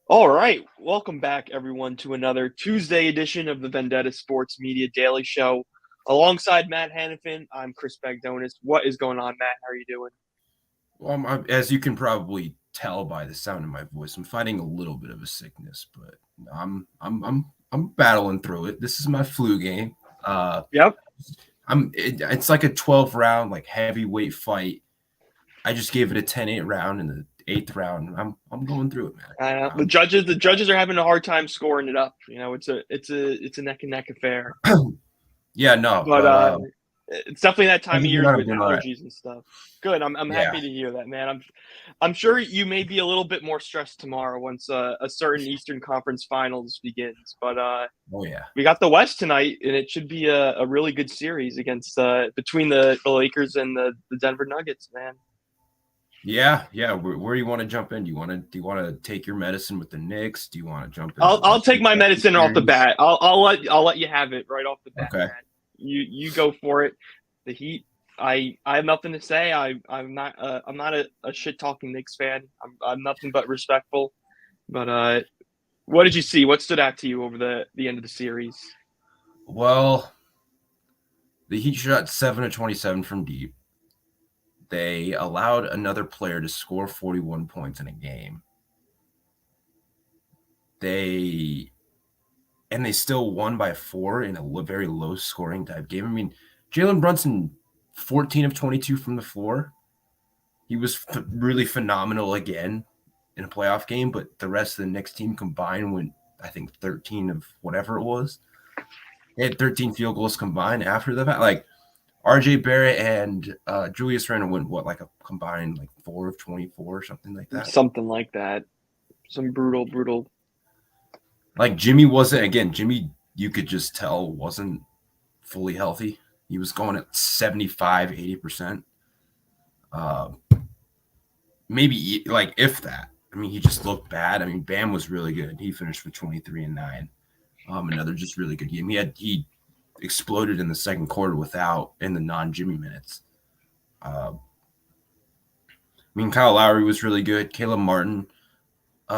All right, welcome back, everyone, to another Tuesday edition of the Vendetta Sports Media Daily Show. Alongside Matt Hannafin, I'm Chris Bagdonis. What is going on, Matt? How are you doing? Well, as you can probably tell by the sound of my voice, I'm fighting a little bit of a sickness, but I'm battling through it. This is my flu game. Uh, Yep. it's like a 12 round like heavyweight fight. I just gave it a 10-8 round in the eighth round. I'm going through it, man. The judges are having a hard time scoring it up. You know, it's a neck and neck affair. Yeah, no, But but it's definitely that time other of than year that, I'm with doing all right. allergies and stuff. Good. I'm Yeah, happy to hear that, man. I'm sure you may be a little bit more stressed tomorrow once a certain Eastern Conference Finals begins. But oh yeah, we got the West tonight, and it should be a really good series against between the Lakers and the Denver Nuggets, man. yeah. Where do you want to jump in? Do you want to take your medicine with the Knicks? Do you want to jump into I'll Western take my Conference medicine off the series? bat. I'll let you have it right off the bat, Okay. man. You go for it. The Heat. I have nothing to say. I'm not a shit talking Knicks fan. I'm nothing but respectful. But what did you see? What stood out to you over the end of the series? Well, the Heat shot 7 of 27 from deep. They allowed another player to score 41 points in a game. They they still won by 4 in a very low scoring type game. I mean, Jalen Brunson 14 of 22 from the floor. He was really phenomenal again in a playoff game, but the rest of the Knicks team combined went, I think, 13 of whatever it was. They had 13 field goals combined after the fact. Like, RJ Barrett and Julius Randle went like a combined like 4 of 24 or something like that. Something like that. Some brutal. Like Jimmy wasn't, again, Jimmy, you could just tell wasn't fully healthy. He was going at 75, 80%. Uh, maybe like if that. I mean, he just looked bad. I mean, Bam was really good. He finished with 23 and 9. Another just really good game. He exploded in the second quarter without in the non-Jimmy minutes. I mean, Kyle Lowry was really good. Caleb Martin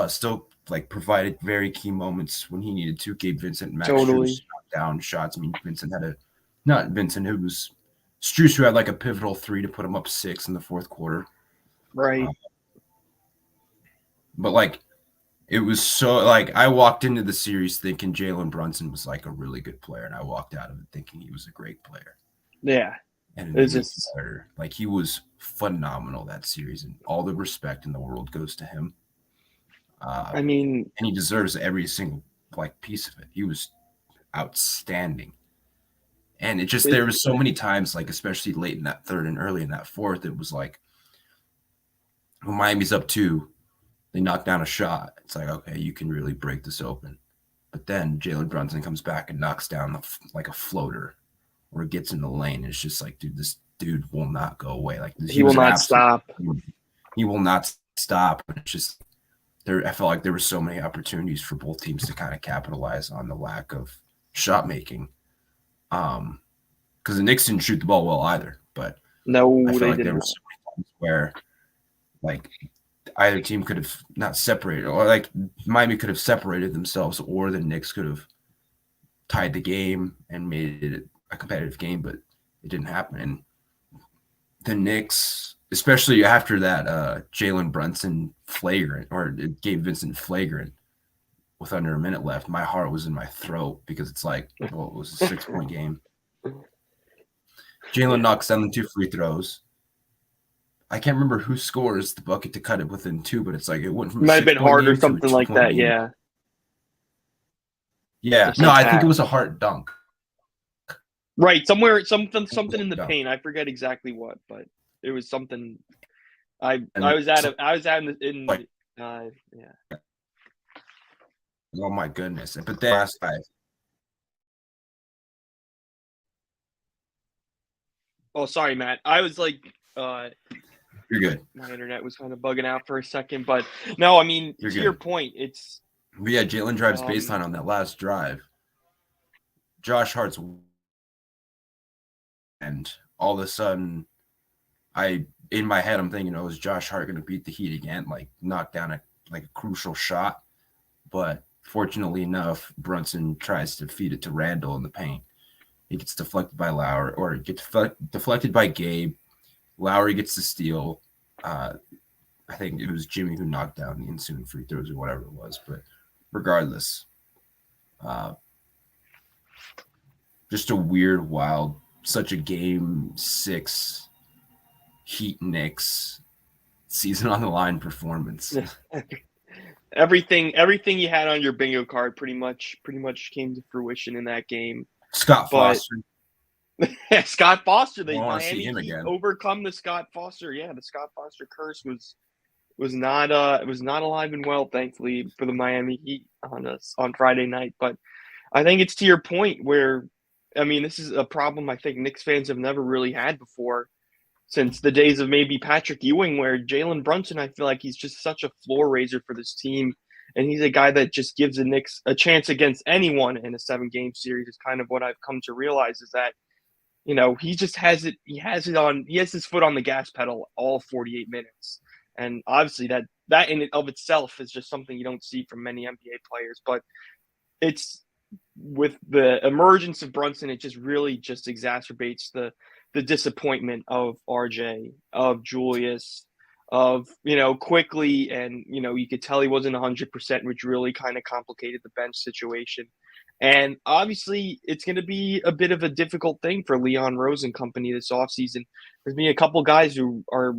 still like provided very key moments when he needed to. Gabe Vincent, Max Totally. Strus knocked down shots. I mean, Vincent had not Vincent, who was Strus, who had like a pivotal 3 to put him up 6 in the fourth quarter. Right. But like, it was so like I walked into the series thinking Jalen Brunson was like a really good player, and I walked out of it thinking he was a great player Yeah. and an It's elite just. player. Like he was phenomenal that series, and all the respect in the world goes to him. I mean, And he deserves every single like piece of it. He was outstanding. And it just it, there was so many times, like especially late in that third and early in that fourth, it was like when Miami's up 2, they knock down a shot. It's like, okay, you can really break this open. But then Jalen Brunson comes back and knocks down like a floater or gets in the lane. It's just like, dude, this dude will not go away. Like he he will was an not absolute. stop. He will not stop. It's just there. I felt like there were so many opportunities for both teams to kind of capitalize on the lack of shot making. Because the Knicks didn't shoot the ball well either. But I No, felt they like did there were not. so many times where like either team could have not separated, or like Miami could have separated themselves, or the Knicks could have tied the game and made it a competitive game, but it didn't happen. And the Knicks, especially after that Jalen Brunson flagrant or Gabe Vincent flagrant with under a minute left, my heart was in my throat because it's like, well, it was a 6-point game. Jalen Yeah. knocks down the 2 free throws. I can't remember who scores the bucket to cut it within 2, but it's like it went from It a might have been 6-point hard or game to a something like 2-point that. game. Yeah. Yeah, Just no, like I think it that. was a Hart dunk. Right. Somewhere, something in the paint. I forget exactly what, but it was something. I And was at. I was at in. like, Yeah. oh my goodness! But then last guy, Oh, sorry, Matt. I was like, you're good. my internet was kind of bugging out for a second, but no, I mean, You're to your good. point, it's But yeah, Jalen drives um, baseline on that last drive. Josh Hart's, and all of a sudden, I in my head I'm thinking, oh, is Josh Hart going to beat the Heat again? Like knock down a like a crucial shot. But fortunately enough, Brunson tries to feed it to Randall in the paint. He gets deflected by Lowry, or gets deflected by Gabe. Lowry gets the steal. I think it was Jimmy who knocked down the ensuing free throws or whatever it was. But regardless, uh, just a weird, wild, such a game 6 Heat Knicks season on the line performance. Everything you had on your bingo card pretty much came to fruition in that game. Scott But Foster. Scott Foster, the I want to see Miami him Heat again. overcome the Scott Foster. Yeah, the Scott Foster curse was not alive and well, thankfully, for the Miami Heat on Friday night. But I think it's to your point where, I mean, this is a problem I think Knicks fans have never really had before since the days of maybe Patrick Ewing, where Jalen Brunson, I feel like he's just such a floor raiser for this team. And he's a guy that just gives the Knicks a chance against anyone in a 7-game series, is kind of what I've come to realize is that, he just has it. He has his foot on the gas pedal all 48 minutes. And obviously that in and of itself is just something you don't see from many NBA players. But it's with the emergence of Brunson, it just really just exacerbates the disappointment of RJ, of Julius, of quickly, and you could tell he wasn't 100%, which really kind of complicated the bench situation. And obviously, it's going to be a bit of a difficult thing for Leon Rose and company this offseason. There's been a couple guys who are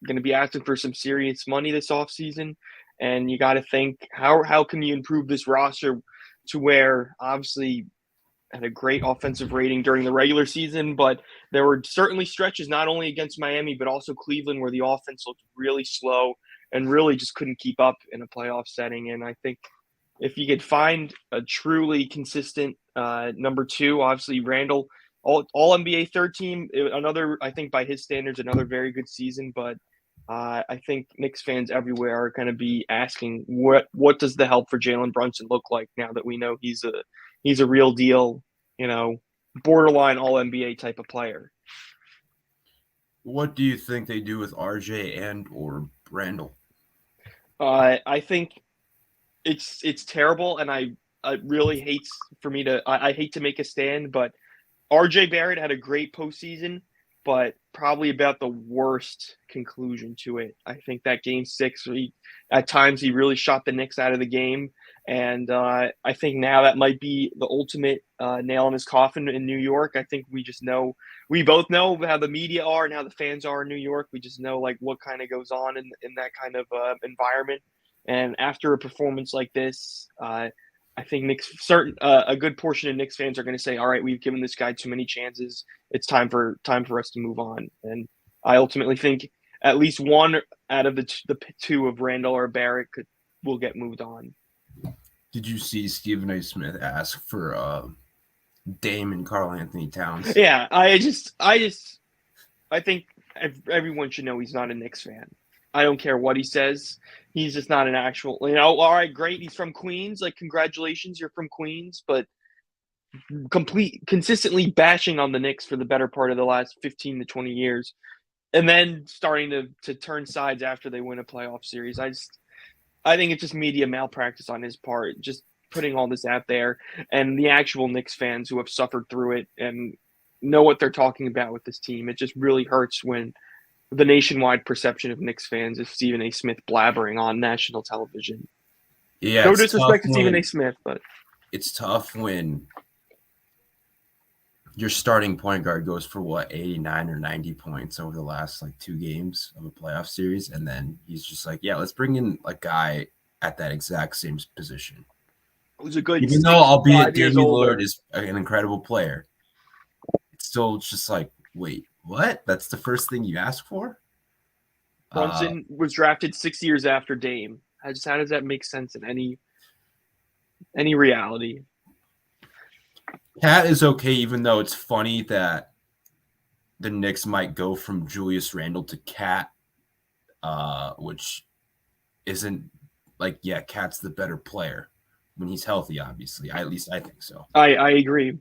going to be asking for some serious money this offseason. And you got to think, how can you improve this roster to where obviously had a great offensive rating during the regular season, but there were certainly stretches not only against Miami, but also Cleveland where the offense looked really slow and really just couldn't keep up in a playoff setting. And I think if you could find a truly consistent number 2, obviously Randall, all NBA third team, another, I think by his standards, another very good season. But I think Knicks fans everywhere are going to be asking what does the help for Jalen Brunson look like now that we know he's a real deal, borderline all NBA type of player. What do you think they do with RJ and or Randall? I think it's terrible, and I really hates for me to I hate to make a stand, but RJ Barrett had a great postseason, but probably about the worst conclusion to it. I think that game 6, at times he really shot the Knicks out of the game. And I think now that might be the ultimate nail in his coffin in New York. I think we both know how the media are and how the fans are in New York. We just know like what kind of goes on in that kind of environment. And after a performance like this, I think a good portion of Knicks fans are going to say, "All right, we've given this guy too many chances. It's time for us to move on." And I ultimately think at least one out of the 2 of Randall or Barrett will get moved on. Did you see Stephen A. Smith ask for Dame and Karl Anthony Towns? Yeah, I think everyone should know he's not a Knicks fan. I don't care what he says. He's just not an actual, all right, great. He's from Queens. Like, congratulations, you're from Queens. But consistently bashing on the Knicks for the better part of the last 15 to 20 years. And then starting to turn sides after they win a playoff series. I think it's just media malpractice on his part, just putting all this out there. And the actual Knicks fans who have suffered through it and know what they're talking about with this team. It just really hurts when the nationwide perception of Knicks fans is Stephen A. Smith blabbering on national television. Yeah, no disrespect to Stephen A. Smith, but it's tough when your starting point guard goes for 89 or 90 points over the last 2 games of a playoff series, and then he's just like, yeah, let's bring in a guy at that exact same position. It was a good, even though albeit Damian Lillard is an incredible player, it's still just like, wait, what? That's the first thing you ask for? Brunson was drafted 6 years after Dame. How does that make sense in any reality? Cat is okay, even though it's funny that the Knicks might go from Julius Randle to Cat, which isn't Cat's the better player when he's healthy, obviously. At least I think so. I agree.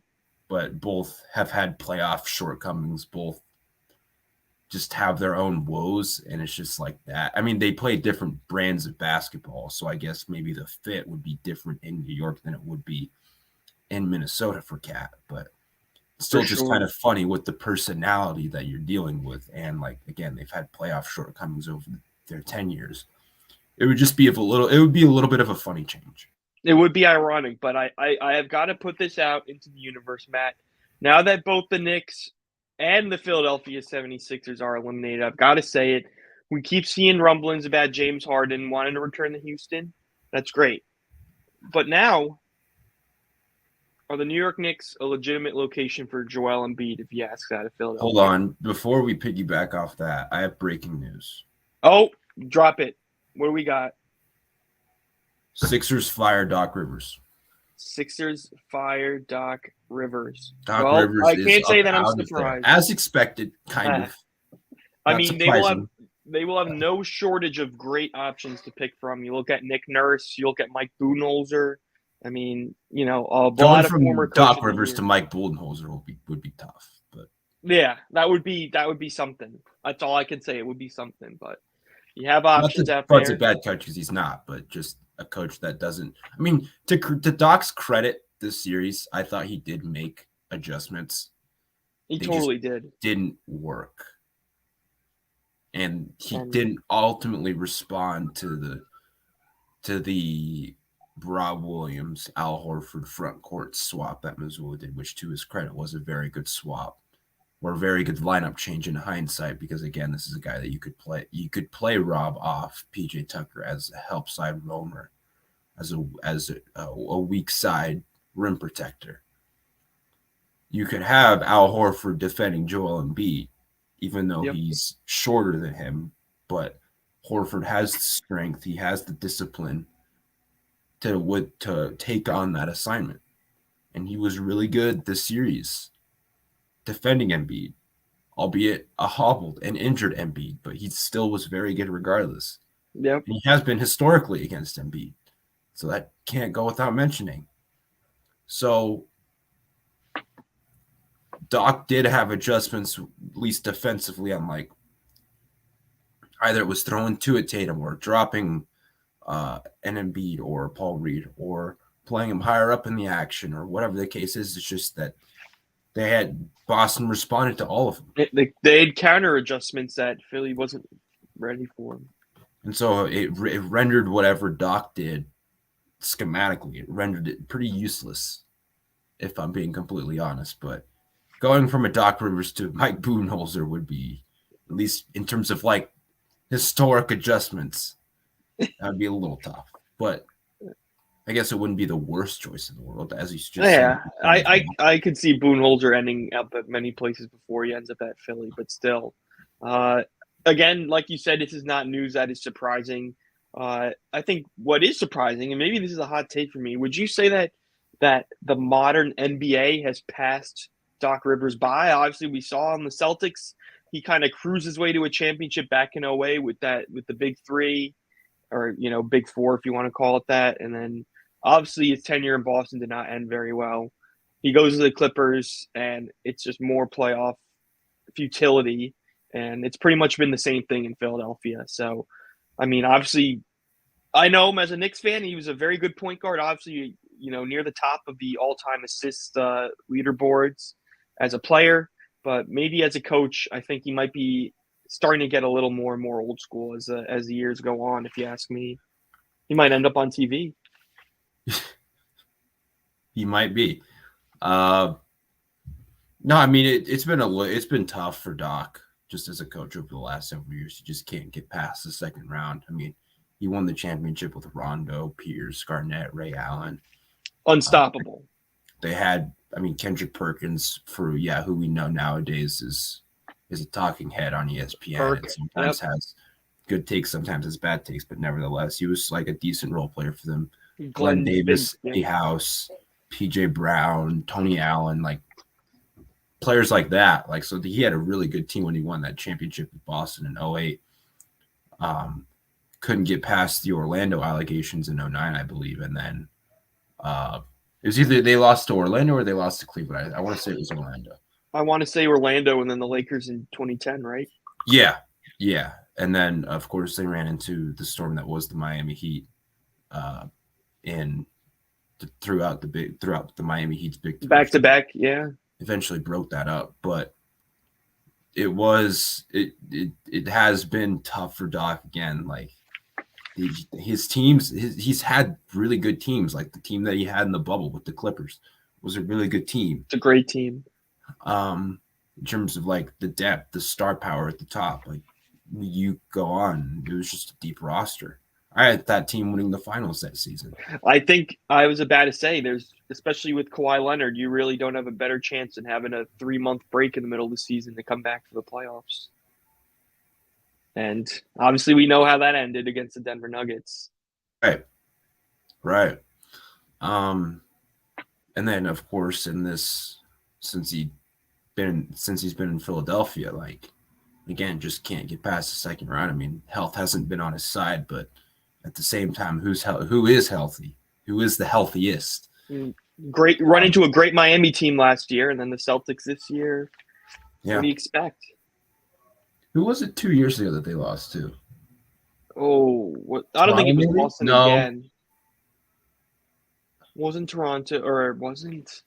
But both have had playoff shortcomings. Both just have their own woes, and it's just like that. I mean, they play different brands of basketball, so I guess maybe the fit would be different in New York than it would be in Minnesota for Cat, but it's For still just kind sure. of funny with the personality that you're dealing with. And like again, they've had playoff shortcomings over their 10 years. It would just be a little bit of a funny change. It would be ironic, but I have got to put this out into the universe, Matt. Now that both the Knicks and the Philadelphia 76ers are eliminated, I've got to say it. We keep seeing rumblings about James Harden wanting to return to Houston. That's great. But now, are the New York Knicks a legitimate location for Joel Embiid if you ask that of Hold Philadelphia? on, before we piggyback off that, I have breaking news. Oh, drop it. What do we got? Sixers fire Doc Rivers. Sixers fire Doc Rivers. Doc Well, Rivers I is can't say up that I'm out of there, surprised. as expected, kind Uh, of. I Not mean, surprising. they will have no shortage of great options to pick from. You look at Nick Nurse, you look at Mike Budenholzer. I mean, a Going lot of former from coach Doc of the Rivers to year. Mike Budenholzer would be tough, but Yeah, that would be something. That's all I can say. It would be something, but you have not options the out parts of there. bad coach because he's not, but just a coach that doesn't. I mean, to Doc's credit, this series, I thought he did make adjustments. He They just totally did. didn't work, and he And didn't ultimately respond to the Rob Williams, Al Horford front court swap that Missoula did, which to his credit was a very good swap or a very good lineup change in hindsight. Because again, this is a guy that you could play. You could play Rob off PJ Tucker as a help side roamer, as a weak side rim protector. You could have Al Horford defending Joel Embiid, even though yep, he's shorter than him. But Horford has the strength. He has the discipline to take on that assignment. And he was really good this series defending Embiid, albeit a hobbled and injured Embiid, but he still was very good regardless. yep. And he has been historically against Embiid. So that can't go without mentioning. So Doc did have adjustments, at least defensively, on like either it was throwing two at Tatum or dropping an Embiid or Paul Reed or playing him higher up in the action or whatever the case is. It's just that they had Boston responded to all of them. They had counter adjustments that Philly wasn't ready for. And so it rendered whatever Doc did schematically, it rendered it pretty useless, if I'm being completely honest. But going from a Doc Rivers to Mike Budenholzer would be, at least in terms of like historic adjustments, that would be a little tough. But I guess it wouldn't be the worst choice in the world, as he's just Yeah, saying. I could see Budenholzer ending up at many places before he ends up at Philly, but still, uh, again, like you said, this is not news that is surprising. I think what is surprising, and maybe this is a hot take for me, would you say that the modern NBA has passed Doc Rivers by? Obviously, we saw on the Celtics, he kind of cruised his way to a championship back in '08 with the big three, or big four if you want to call it that, and then obviously his tenure in Boston did not end very well. He goes to the Clippers, and it's just more playoff futility, and it's pretty much been the same thing in Philadelphia. So, I mean, obviously, I know him as a Knicks fan. He was a very good point guard. Obviously, near the top of the all-time assist leaderboards as a player, but maybe as a coach, I think he might be starting to get a little more and more old school as the years go on. If you ask me, he might end up on TV. He might be. No, I mean it's been tough for Doc just as a coach over the last several years. He just can't get past the second round. I mean, he won the championship with Rondo, Pierce, Garnett, Ray Allen. Unstoppable. They had, I mean, Kendrick Perkins for who we know nowadays is a talking head on ESPN and sometimes has good takes, sometimes has bad takes, but nevertheless, he was like a decent role player for them. Glenn Davis, Eddie House, PJ Brown, Tony Allen, like players like that. Like, so he had a really good team when he won that championship with Boston in '08. Couldn't get past the Orlando allegations in '09, I believe. And then it was either they lost to Orlando or they lost to Cleveland. I want to say it was Orlando. I want to say Orlando and then the Lakers in 2010, right? Yeah, yeah. And then of course they ran into the storm that was the Miami Heat, uh, in throughout the Miami Heat's big three. Back to back, yeah. Eventually broke that up, but it has been tough for Doc again. Like his teams, he's had really good teams. Like the team that he had in the bubble with the Clippers was a really good team. It's a great team. In terms of like the depth, the star power at the top, like you go on, it was just a deep roster. I had that team winning the finals that season. I think I was about to say there's, especially with Kawhi Leonard, you really don't have a better chance than having a 3 month break in the middle of the season to come back for the playoffs. And obviously, we know how that ended against the Denver Nuggets. Right, right. And then of course in this, since he's been in Philadelphia, like again, just can't get past the second round. I mean, health hasn't been on his side, but at the same time, who is healthy? Who is the healthiest? Great run into a great Miami team last year, and then the Celtics this year. Yeah. What do you expect? Who was it 2 years ago that they lost to? Oh, I don't think it was Boston again. Wasn't Toronto, or wasn't?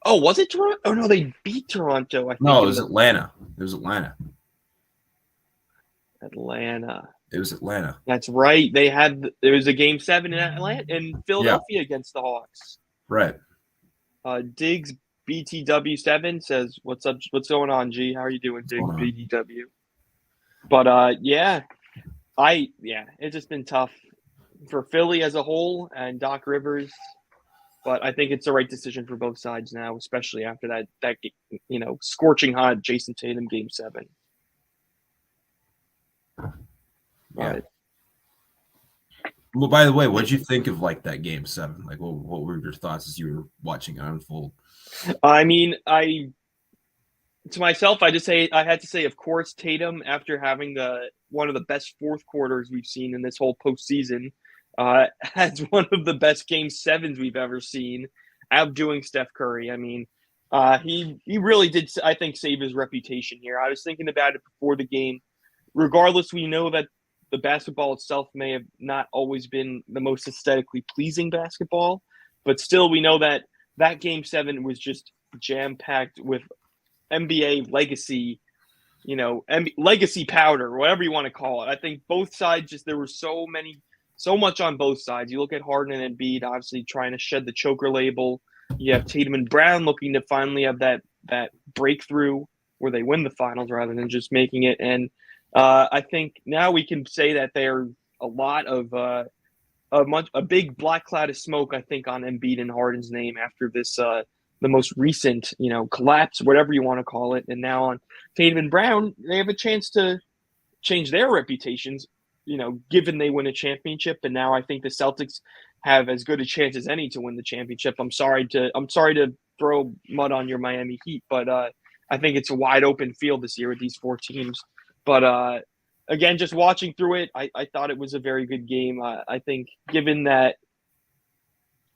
Oh, was it Toronto? Oh no, they beat Toronto. I think no, it was Atlanta. It was Atlanta. Atlanta. It was Atlanta. That's right. There was a game 7 in Atlanta, in Philadelphia against the Hawks. Right. Diggs BTW7 says, "What's up? What's going on, G? How are you doing, Diggs BTW?" But it's just been tough for Philly as a whole and Doc Rivers. But I think it's the right decision for both sides now, especially after that scorching hot Jason Tatum game 7. Yeah. Well, by the way, what did you think of like that game 7? Like, what were your thoughts as you were watching it unfold? I mean, to myself, I had to say, of course, Tatum, after having one of the best fourth quarters we've seen in this whole postseason, has one of the best game 7s we've ever seen, outdoing Steph Curry. I mean, he really did, I think, save his reputation here. I was thinking about it before the game. Regardless, we know that the basketball itself may have not always been the most aesthetically pleasing basketball, but still, we know that game 7 was just jam-packed with NBA legacy, legacy powder, whatever you want to call it. I think both sides, there was so much on both sides. You look at Harden and Embiid, obviously trying to shed the choker label. You have Tatum and Brown looking to finally have that breakthrough where they win the finals rather than just making it. And I think now we can say that they're a lot of a big black cloud of smoke, I think, on Embiid and Harden's name after this the most recent, collapse, whatever you want to call it. And now on Tatum and Brown, they have a chance to change their reputations, given they win a championship. And now I think the Celtics have as good a chance as any to win the championship. I'm sorry to throw mud on your Miami Heat, but I think it's a wide open field this year with these 4 teams. But again, just watching through it, I thought it was a very good game. I think given that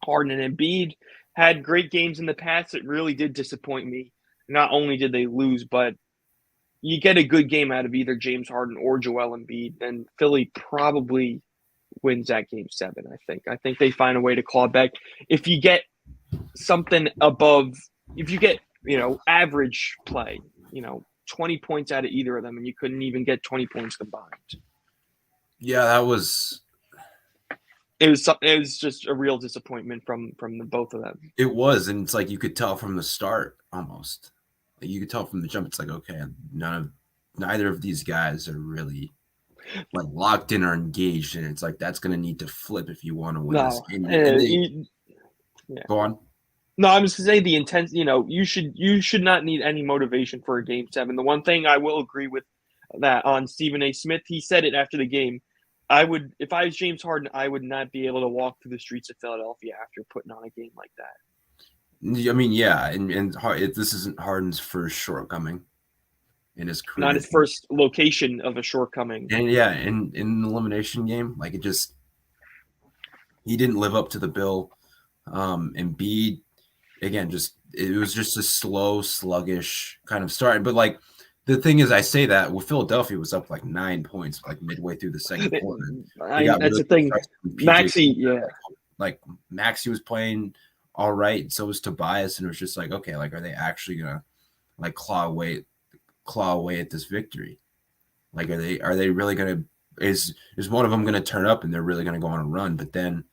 Harden and Embiid had great games in the past, it really did disappoint me. Not only did they lose, but you get a good game out of either James Harden or Joel Embiid, then Philly probably wins that game 7, I think. I think they find a way to claw back. If you get something above, if you get, average play, 20 points out of either of them, and you couldn't even get 20 points combined. Yeah, it was just a real disappointment from the both of them. It was, and it's like you could tell from the start almost. Like you could tell from the jump. It's like, okay, neither of these guys are really like locked in or engaged, and it's like that's going to need to flip if you want to win this game. Go on. No, I'm just saying the intent. You should not need any motivation for a game 7. The one thing I will agree with that on Stephen A. Smith, he said it after the game. If I was James Harden, I would not be able to walk through the streets of Philadelphia after putting on a game like that. I mean, yeah, and this isn't Harden's first shortcoming in his career. Not his first location of a shortcoming. And yeah, in an elimination game, like he didn't live up to the bill. Embiid, again, it was just a slow, sluggish kind of start. But like the thing is, I say that well, Philadelphia was up like 9 points, like midway through the second quarter. They got That's really the thing. frustrated with PJ. Maxi, yeah, Like Maxi was playing all right, and so was Tobias, and it was just like, okay, like are they actually gonna like claw away at this victory? Like are they really gonna is one of them gonna turn up and they're really gonna go on a run? But then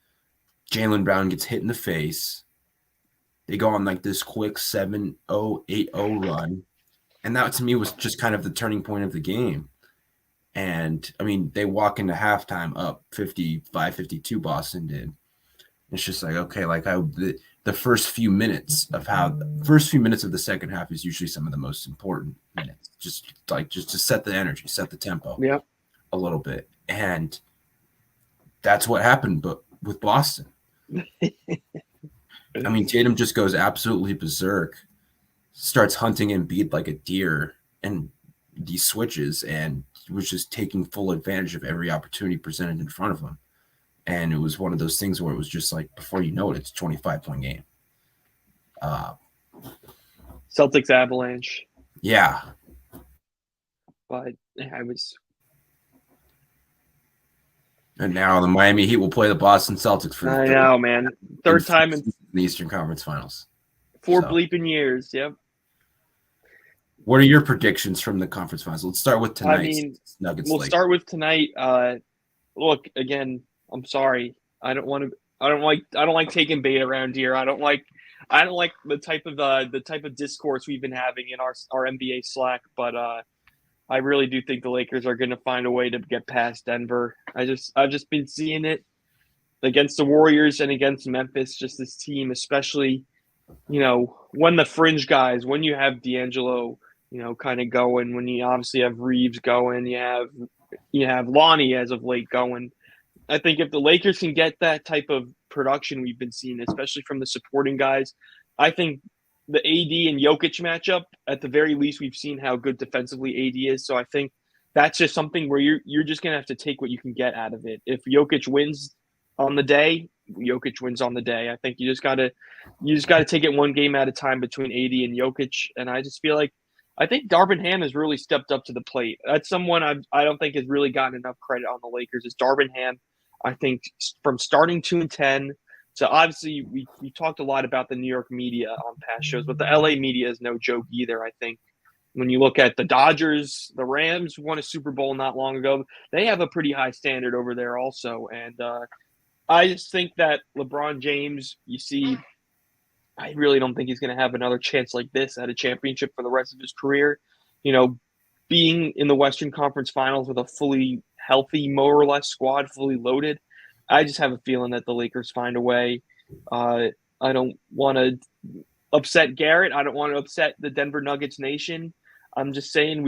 Jaylen Brown gets hit in the face. They go on like this quick 7-0, 8-0 run. And that to me was just kind of the turning point of the game. And I mean, they walk into halftime up 55-52, Boston did. It's just like, okay, like the first few minutes of the second half is usually some of the most important minutes. Just to set the energy, set the tempo yeah. a little bit. And that's what happened but with Boston. I mean, Tatum just goes absolutely berserk, starts hunting Embiid like a deer, and these switches, and was just taking full advantage of every opportunity presented in front of him. And it was one of those things where it was just like, before you know it, it's a 25-point game. Celtics Avalanche, Yeah. but I was. And now the Miami Heat will play the Boston Celtics for the I know, man. Third time in the Eastern Conference Finals. 4 bleeping years. Yep. What are your predictions from the conference finals? Let's start with tonight. I mean, Nuggets. we'll start with tonight. Look, again, I'm sorry. I don't like taking bait around here. I don't like the type of discourse we've been having in our NBA Slack, but I really do think the Lakers are going to find a way to get past Denver. I've just been seeing it against the Warriors and against Memphis. Just this team, especially, when the fringe guys, when you have D'Angelo, kind of going, when you obviously have Reeves going, you have Lonnie as of late going. I think if the Lakers can get that type of production we've been seeing, especially from the supporting guys, I think the AD and Jokic matchup, at the very least, we've seen how good defensively AD is. So I think that's just something where you're just gonna have to take what you can get out of it. If Jokic wins on the day, Jokic wins on the day. I think you just gotta take it one game at a time between AD and Jokic. And I just feel like I think Darvin Ham has really stepped up to the plate. That's someone I don't think has really gotten enough credit on the Lakers. Is Darvin Ham. I think from starting 2-10 to obviously we talked a lot about the New York media on past shows, but the LA media is no joke either. I think when you look at the Dodgers, the Rams won a Super Bowl not long ago. They have a pretty high standard over there also. And I just think that LeBron James, I really don't think he's going to have another chance like this at a championship for the rest of his career. Being in the Western Conference Finals with a fully healthy, more or less squad, fully loaded, I just have a feeling that the Lakers find a way. I don't want to upset Garrett. I don't want to upset the Denver Nuggets nation. I'm just saying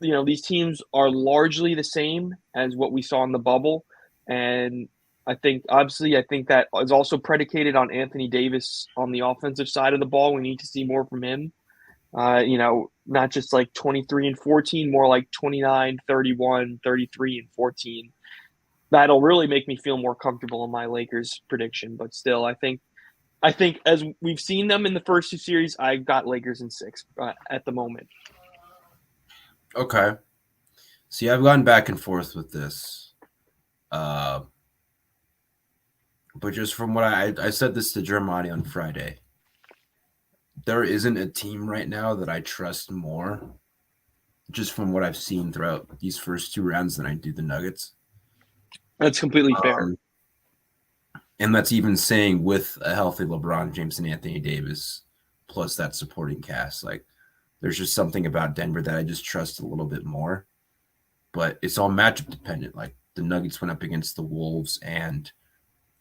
these teams are largely the same as what we saw in the bubble. And I think that is also predicated on Anthony Davis on the offensive side of the ball. We need to see more from him. Not just like 23 and 14, more like 29, 31, 33 and 14. That'll really make me feel more comfortable in my Lakers prediction. But still, I think as we've seen them in the first two series, I've got Lakers in 6 at the moment. Okay. See, I've gone back and forth with this. But just from what I said this to Germani on Friday, there isn't a team right now that I trust more, just from what I've seen throughout these first 2 rounds, than I do the Nuggets. That's completely fair. And that's even saying with a healthy LeBron James and Anthony Davis, plus that supporting cast. Like, there's just something about Denver that I just trust a little bit more. But it's all matchup dependent. Like, the Nuggets went up against the Wolves and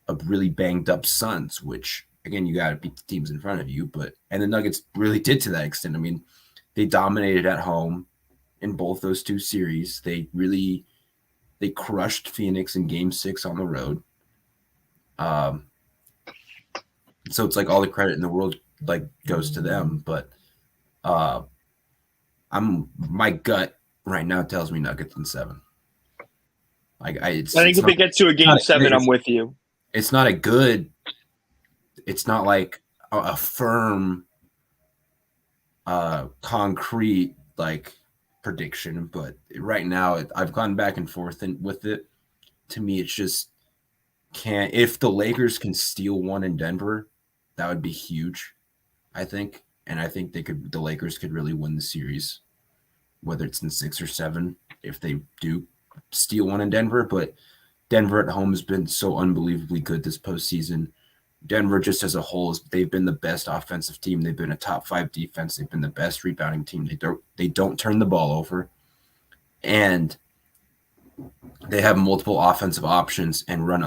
a really banged up Suns, which, again, you got to beat the teams in front of you. And the Nuggets really did to that extent. I mean, they dominated at home in both those 2 series. They crushed Phoenix in Game 6 on the road. So it's like all the credit in the world like goes to them. But my gut right now tells me Nuggets in 7. I think if it gets to a Game 7, I'm with you. It's not like a firm, concrete, like prediction, but right now I've gone back and forth with it. To me, it's just can't. If the Lakers can steal one in Denver, that would be huge, I think, and I think the Lakers could really win the series, whether it's in 6 or 7, if they do steal one in Denver. But Denver at home has been so unbelievably good this postseason. Denver just as a whole, they've been the best offensive team. They've been a top 5 defense. They've been the best rebounding team. They don't turn the ball over, and they have multiple offensive options and run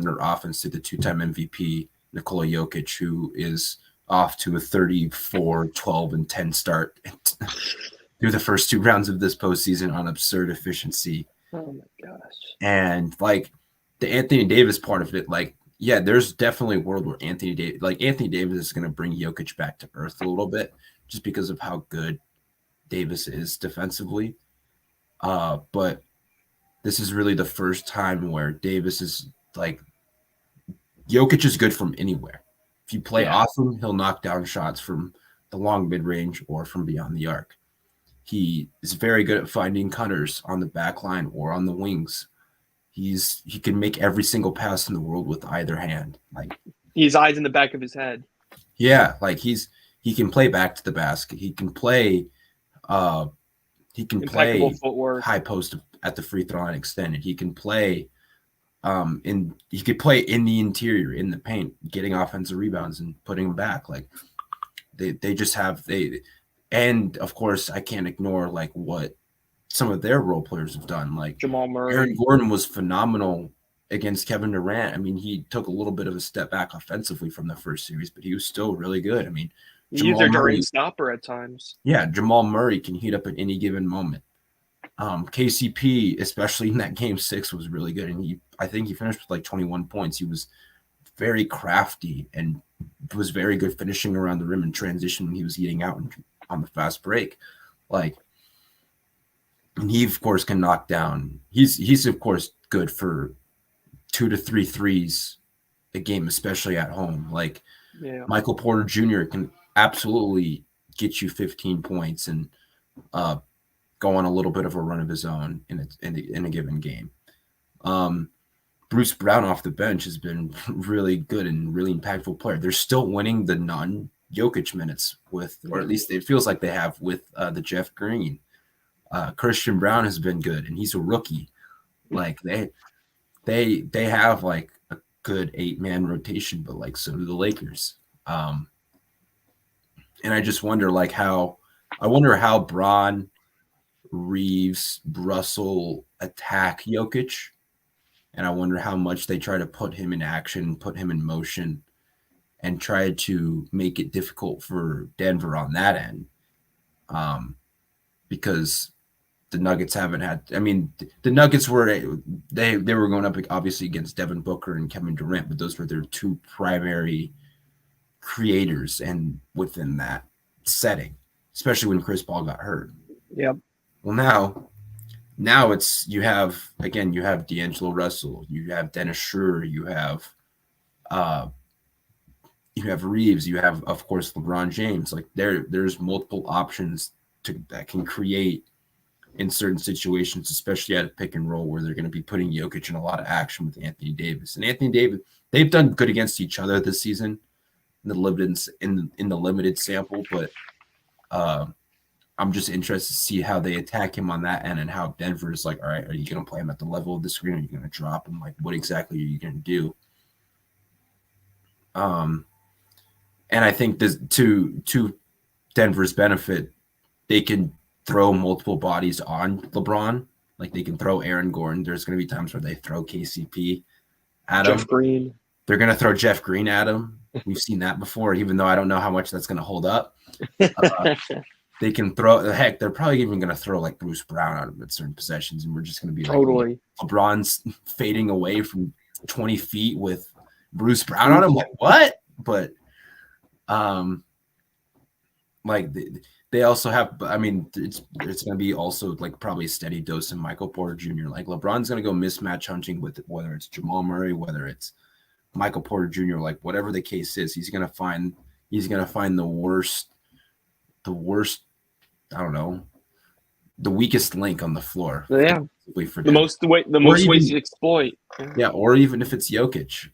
their offense through the 2-time MVP Nikola Jokic, who is off to a 34, 12, and 10 start through the first 2 rounds of this postseason on absurd efficiency. Oh my gosh! And like the Anthony Davis part of it, like yeah, there's definitely a world where Anthony Davis is going to bring Jokic back to earth a little bit, just because of how good Davis is defensively. But this is really the first time where Davis is like Jokic is good from anywhere. If you play off him, he'll knock down shots from the long mid range or from beyond the arc. He is very good at finding cutters on the back line or on the wings. He can make every single pass in the world with either hand. Like He's eyes in the back of his head. Yeah, like he can play back to the basket. He can play Impeccable footwork. high post at the free throw line extended. He can play he could play in the interior, in the paint, getting offensive rebounds and putting them back. Like they just have and of course I can't ignore like what some of their role players have done. Like Jamal Murray. Aaron Gordon was phenomenal against Kevin Durant. I mean, he took a little bit of a step back offensively from the first series, but he was still really good. I mean, He's their Durant stopper at times. Yeah, Jamal Murray can heat up at any given moment. KCP, especially in that game 6, was really good, and I think he finished with like 21 points. He was very crafty and was very good finishing around the rim and transition when he was eating out on the fast break. Like, and he of course can knock down. He's of course good for 2 to 3 threes a game, especially at home. Like Michael Porter Jr. can absolutely get you 15 points and go on a little bit of a run of his own in a given game. Bruce Brown off the bench has been really good and really impactful player. They're still winning the non-Jokic minutes with, or at least it feels like they have with the Jeff Green. Christian Brown has been good, and he's a rookie. Like they have like a good 8-man rotation, but like so do the Lakers. And I just wonder how Braun, Reeves, Russell attack Jokic, and I wonder how much they try to put him in action, put him in motion, and try to make it difficult for Denver on that end. Because the Nuggets haven't had. I mean, the Nuggets were they were going up obviously against Devin Booker and Kevin Durant, but those were their 2 primary creators, and within that setting, especially when Chris Paul got hurt. Yep. Well, now it's you have D'Angelo Russell, you have Dennis Schroeder, you have Reeves, you have of course LeBron James. Like there's multiple options that can create in certain situations, especially at a pick and roll where they're going to be putting Jokic in a lot of action with Anthony Davis. And Anthony Davis, they've done good against each other this season in the limited sample, but I'm just interested to see how they attack him on that end and how Denver is like, all right, are you going to play him at the level of the screen? Are you going to drop him? Like, what exactly are you going to do? And I think this to Denver's benefit, they can throw multiple bodies on LeBron. Like they can throw Aaron Gordon. There's going to be times where they throw KCP at him. Jeff Green. They're going to throw Jeff Green at him. We've seen that before, even though I don't know how much that's going to hold up. They can throw – heck, they're probably even going to throw like Bruce Brown out of certain possessions, and we're just going to be totally. Like LeBron's fading away from 20 feet with Bruce Brown on him. Like, what? But like they also have – I mean, it's going to be also like probably a steady dose of Michael Porter Jr. Like LeBron's going to go mismatch hunting with whether it's Jamal Murray, whether it's Michael Porter Jr., like whatever the case is, he's going to find the worst, I don't know, the weakest link on the floor. Yeah, For the Denver. most ways to exploit. Yeah, or even if it's Jokic.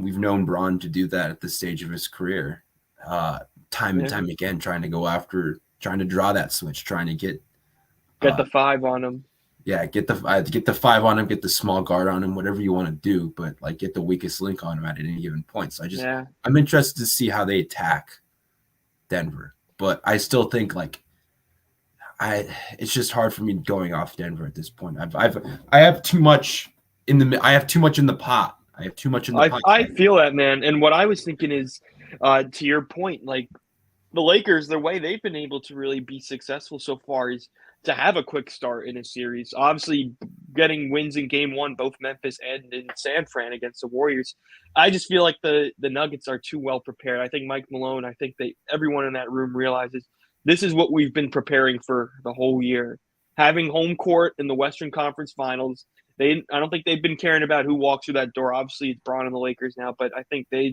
We've known Braun to do that at this stage of his career, time and time again, trying to draw that switch, trying to get the 5 on him. Yeah, get the 5 on him, get the small guard on him, whatever you want to do, but like get the weakest link on him at any given point. So I'm interested to see how they attack Denver, but I still think it's just hard for me going off Denver at this point. I have too much in the pot. I have too much in the pot. I feel that, man. And what I was thinking is, to your point, like the Lakers, the way they've been able to really be successful so far is to have a quick start in a series. Obviously, getting wins in Game 1, both Memphis and in San Fran against the Warriors. I just feel like the Nuggets are too well prepared. I think Mike Malone, I think everyone in that room realizes this is what we've been preparing for the whole year. Having home court in the Western Conference Finals. I don't think they've been caring about who walks through that door. Obviously, it's Braun and the Lakers now, but I think they've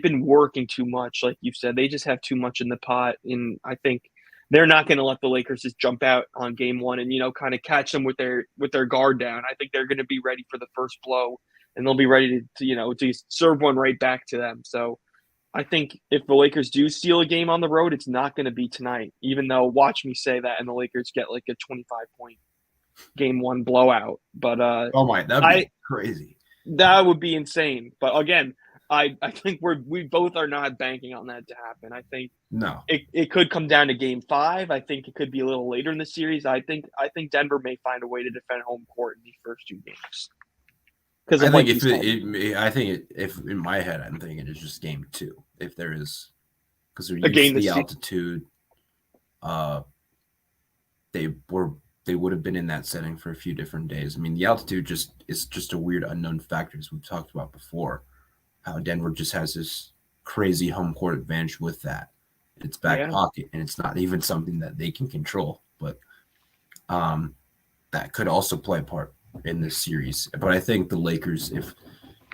been working too much, like you said. They just have too much in the pot, and I think they're not going to let the Lakers just jump out on Game 1 and kind of catch them with their guard down. I think they're going to be ready for the first blow, and they'll be ready to serve one right back to them. So I think if the Lakers do steal a game on the road, it's not going to be tonight. Even though, watch me say that, and the Lakers get like a 25-point Game 1 blowout. But that'd be crazy. That would be insane. But again, I think we both are not banking on that to happen. I think it could come down to Game 5. I think it could be a little later in the series. I think Denver may find a way to defend home court in these first 2 games. Because I think if in my head I'm thinking it's just Game 2. If there is, because they're used to the altitude, they would have been in that setting for a few different days. I mean, the altitude is just a weird unknown factor, as we've talked about before. How Denver just has this crazy home court advantage with that. It's back pocket, and it's not even something that they can control. But that could also play a part in this series. But I think the Lakers,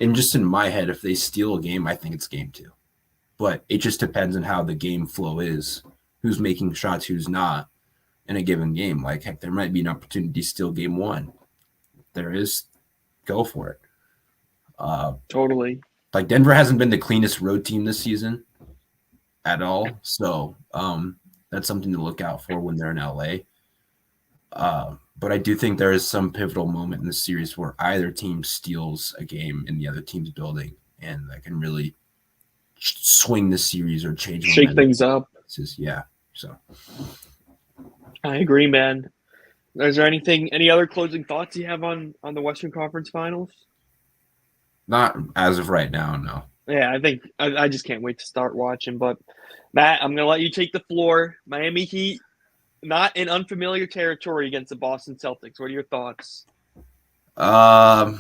in my head, if they steal a game, I think it's Game 2. But it just depends on how the game flow is, who's making shots, who's not in a given game. Like, heck, there might be an opportunity to steal Game 1. There is, go for it. Totally. Like, Denver hasn't been the cleanest road team this season at all. So that's something to look out for when they're in LA. But I do think there is some pivotal moment in the series where either team steals a game in the other team's building, and that can really swing the series or shake things up. Yeah. So I agree, man. Is there any other closing thoughts you have on the Western Conference Finals? Not as of right now, no. Yeah, I think I just can't wait to start watching. But Matt, I'm gonna let you take the floor. Miami Heat, not in unfamiliar territory against the Boston Celtics. What are your thoughts? I'm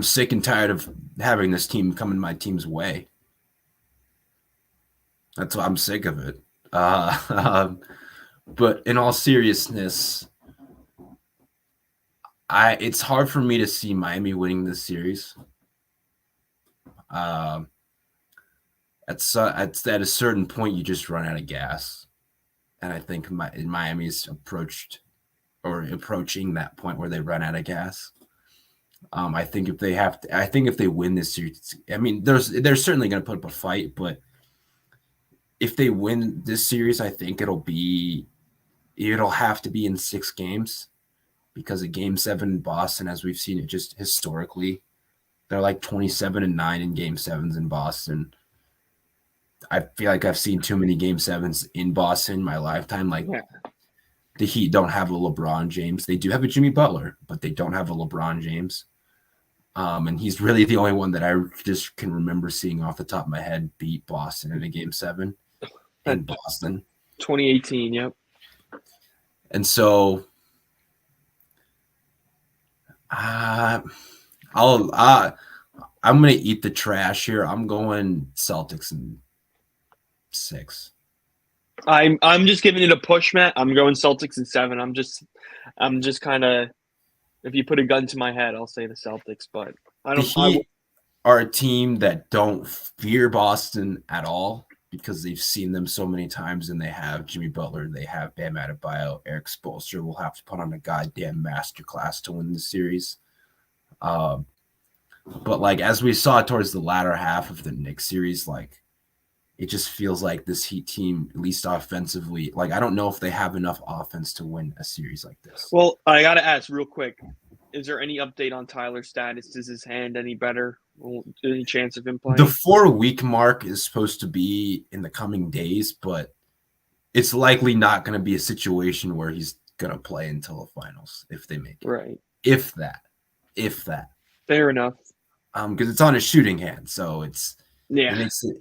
sick and tired of having this team come in my team's way. That's why I'm sick of it. But in all seriousness, it's hard for me to see Miami winning this series. At a certain point, you just run out of gas, and I think Miami's approaching that point where they run out of gas. I think if they win this series, I mean, they're certainly going to put up a fight, but if they win this series, I think it'll have to be in 6 games, because a Game 7 in Boston, as we've seen it just historically, they're like 27-9 in Game 7s in Boston. I feel like I've seen too many Game 7s in Boston in my lifetime. The Heat don't have a LeBron James. They do have a Jimmy Butler, but they don't have a LeBron James. And he's really the only one that I just can remember seeing off the top of my head beat Boston in a Game 7 in Boston. 2018, yep. And so I'm going to eat the trash here. I'm going Celtics in 6. I'm just giving it a push, Matt. I'm going Celtics in 7. I'm just kind of, if you put a gun to my head, I'll say the Celtics. But the Heat are a team that don't fear Boston at all. because they've seen them so many times, and they have Jimmy Butler, they have Bam Adebayo, Eric Spoelstra will have to put on a goddamn masterclass to win the series. Um, but like as we saw towards the latter half of the Knicks series, like it just feels like this Heat team, at least offensively, like I don't know if they have enough offense to win a series like this. Well, I got to ask real quick. Is there any update on Tyler's status? Is his hand any better? Any chance of him The playing? 4 week mark is supposed to be in the coming days, but it's likely not going to be a situation where he's going to play until the finals if they make it. Right. If that. Fair enough. Because it's on his shooting hand, so it Yeah.